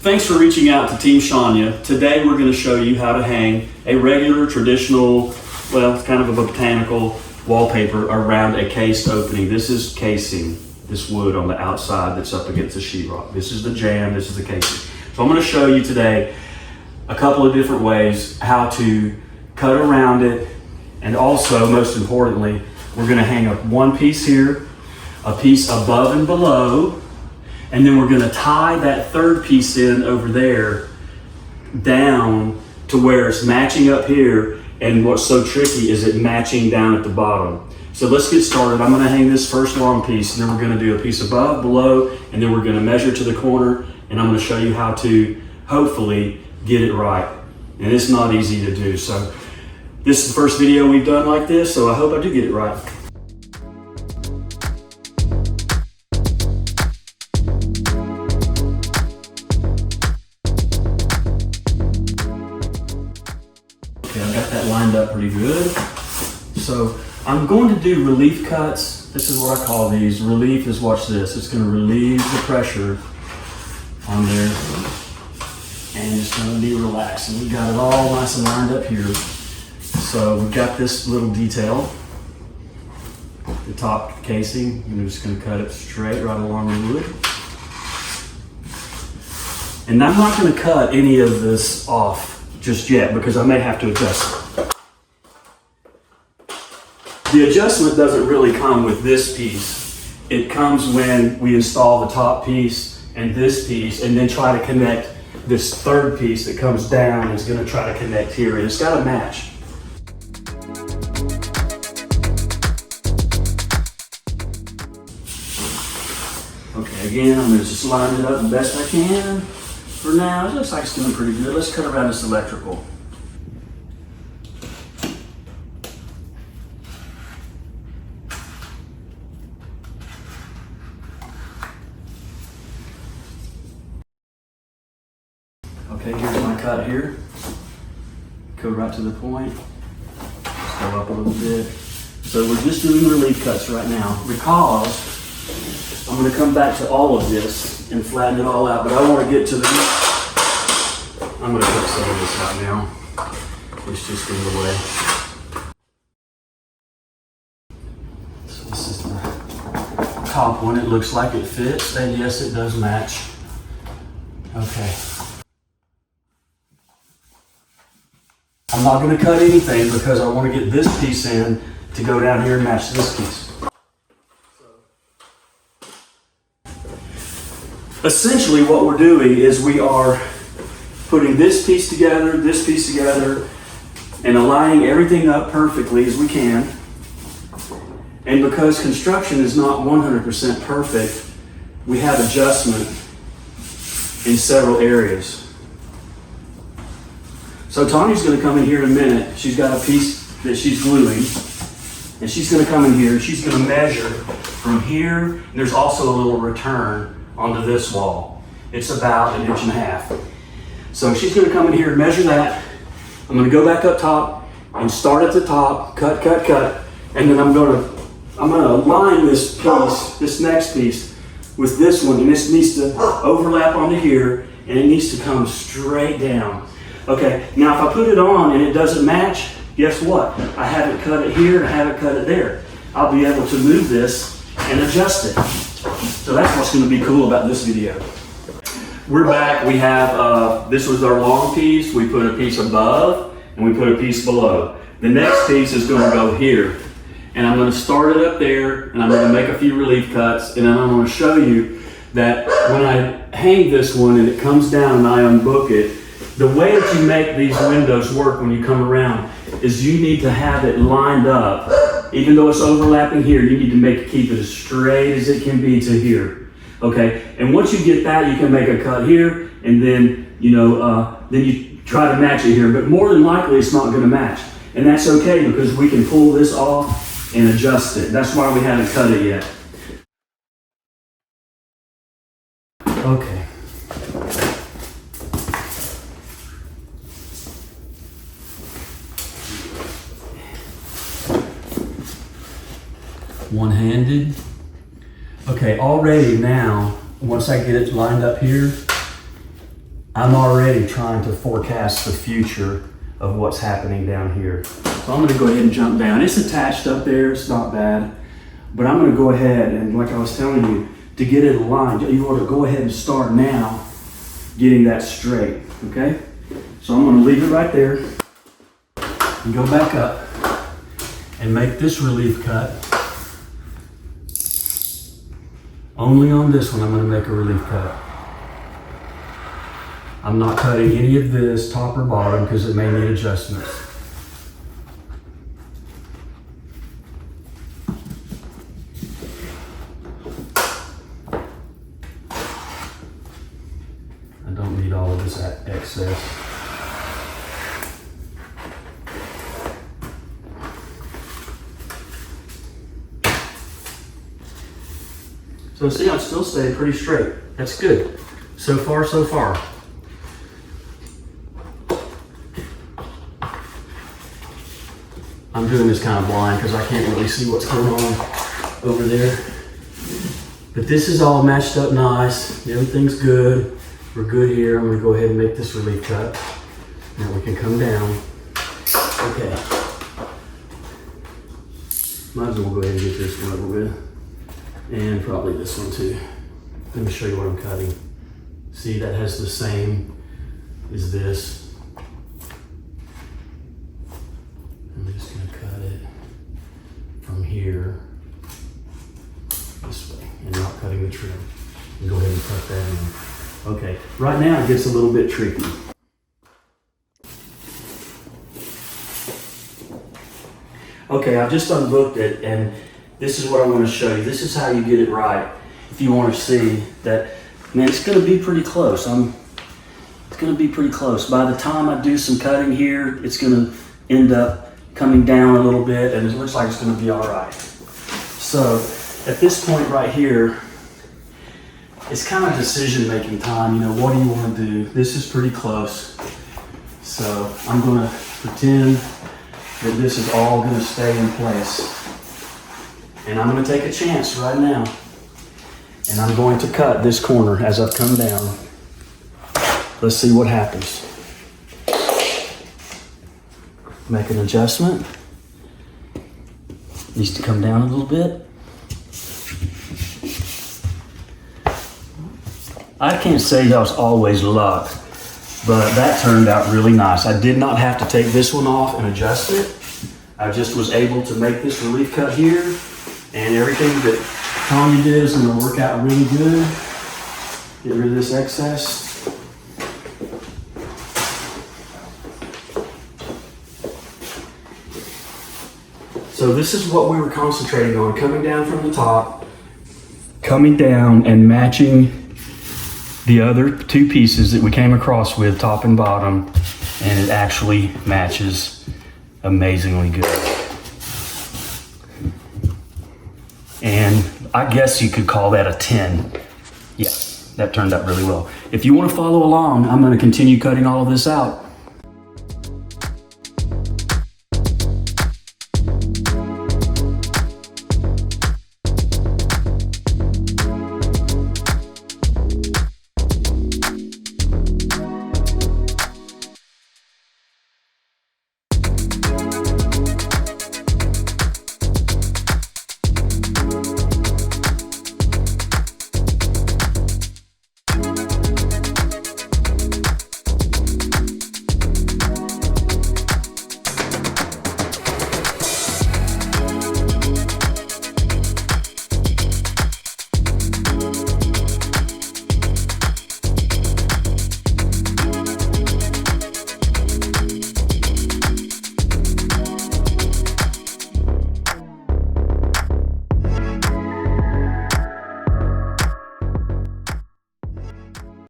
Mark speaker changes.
Speaker 1: Thanks for reaching out to Team Shania. Today we're going to show you how to hang a regular, traditional, well, it's kind of a botanical wallpaper around a cased opening. This is casing, this wood on the outside that's up against the sheetrock. This is the jamb, this is the casing. So I'm going to show you today a couple of different ways how to cut around it, and also, most importantly, we're going to hang up one piece here, a piece above and below, and then we're going to tie that third piece in over there down to where it's matching up here, and what's so tricky is it matching down at the bottom. So let's get started. I'm going to hang this first long piece, and then we're going to do a piece above, below, and then we're going to measure to the corner, and I'm going to show you how to hopefully get it right. And it's not easy to do. So this is the first video we've done like this, so I hope I do get it right. Okay, I've got that lined up pretty good. So I'm going to do relief cuts. This is what I call these. Relief is, watch this, it's going to relieve the pressure on there. And it's going to be relaxing. We've got it all nice and lined up here. So we've got this little detail, the top casing. I'm just going to cut it straight right along the wood. And I'm not going to cut any of this off just yet because I may have to adjust it. The adjustment doesn't really come with this piece. It comes when we install the top piece and this piece, and then try to connect this third piece that comes down and is going to try to connect here, and it's got to match. Okay, again, I'm going to just line it up the best I can. For now, it looks like it's doing pretty good. Let's cut around this electrical. Okay, here's my cut here. Go right to the point. Just go up a little bit. So we're just doing relief cuts right now because I'm going to come back to all of this and flatten it all out, but I want to get to the... I'm going to cut some of this out now. It's just in the way. So this is the top one. It looks like it fits, and yes, it does match. Okay. I'm not going to cut anything because I want to get this piece in to go down here and match this piece. Essentially what we're doing is we are putting this piece together, and aligning everything up perfectly as we can. And because construction is not 100% perfect, we have adjustment in several areas. So Tanya's going to come in here in a minute. She's got a piece that she's gluing, and she's going to come in here and she's going to measure from here. And there's also a little return onto this wall. It's about 1.5 inches. So she's going to come in here and measure that. I'm going to go back up top and start at the top, cut, and then I'm going to align this piece, this next piece, with this one, and this needs to overlap onto here, and it needs to come straight down. Okay, now if I put it on and it doesn't match, guess what? I haven't cut it here and I haven't cut it there. I'll be able to move this and adjust it. So that's what's going to be cool about this video. We're back. We have, this was our long piece. We put a piece above and we put a piece below. The next piece is going to go here. And I'm going to start it up there, and I'm going to make a few relief cuts, and then I'm going to show you that when I hang this one and it comes down and I unbook it, the way that you make these windows work when you come around is you need to have it lined up. Even though it's overlapping here, you need to keep it as straight as it can be to here. Okay, and once you get that, you can make a cut here, and then then you try to match it here. But more than likely, it's not going to match, and that's okay because we can pull this off and adjust it. That's why we haven't cut it yet. Okay. One-handed. Okay, already now, once I get it lined up here, I'm already trying to forecast the future of what's happening down here. So I'm gonna go ahead and jump down. It's attached up there, it's not bad. But I'm gonna go ahead and, like I was telling you, to get it aligned, you ought to go ahead and start now getting that straight, okay? So I'm gonna leave it right there and go back up and make this relief cut. Only on this one I'm gonna make a relief cut. I'm not cutting any of this top or bottom because it may need adjustments. I don't need all of this excess. So see, I'm still staying pretty straight. That's good. So far, so far. I'm doing this kind of blind because I can't really see what's going on over there. But this is all matched up nice. Everything's good. We're good here. I'm gonna go ahead and make this relief cut. Now we can come down. Okay. Might as well go ahead and get this one over with. And probably this one too. Let me show you what I'm cutting. See, that has the same as this. I'm just gonna cut it from here this way and not cutting the trim. And go ahead and cut that in. Okay, right now it gets a little bit tricky. Okay, I've just unbooked it and this is what I'm going to show you. This is how you get it right. If you want to see that, man, it's going to be pretty close. It's going to be pretty close. By the time I do some cutting here, it's going to end up coming down a little bit and it looks like it's going to be all right. So at this point right here, it's kind of decision-making time. You know, what do you want to do? This is pretty close. So I'm going to pretend that this is all going to stay in place. And I'm going to take a chance right now. And I'm going to cut this corner as I've come down. Let's see what happens. Make an adjustment. Needs to come down a little bit. I can't say that was always luck, but that turned out really nice. I did not have to take this one off and adjust it. I just was able to make this relief cut here, and everything that Tanya did is going to work out really good. Get rid of this excess. So this is what we were concentrating on, coming down from the top, coming down and matching the other two pieces that we came across with, top and bottom, and it actually matches amazingly good. And I guess you could call that a 10. Yeah, that turned out really well. If you want to follow along, I'm going to continue cutting all of this out.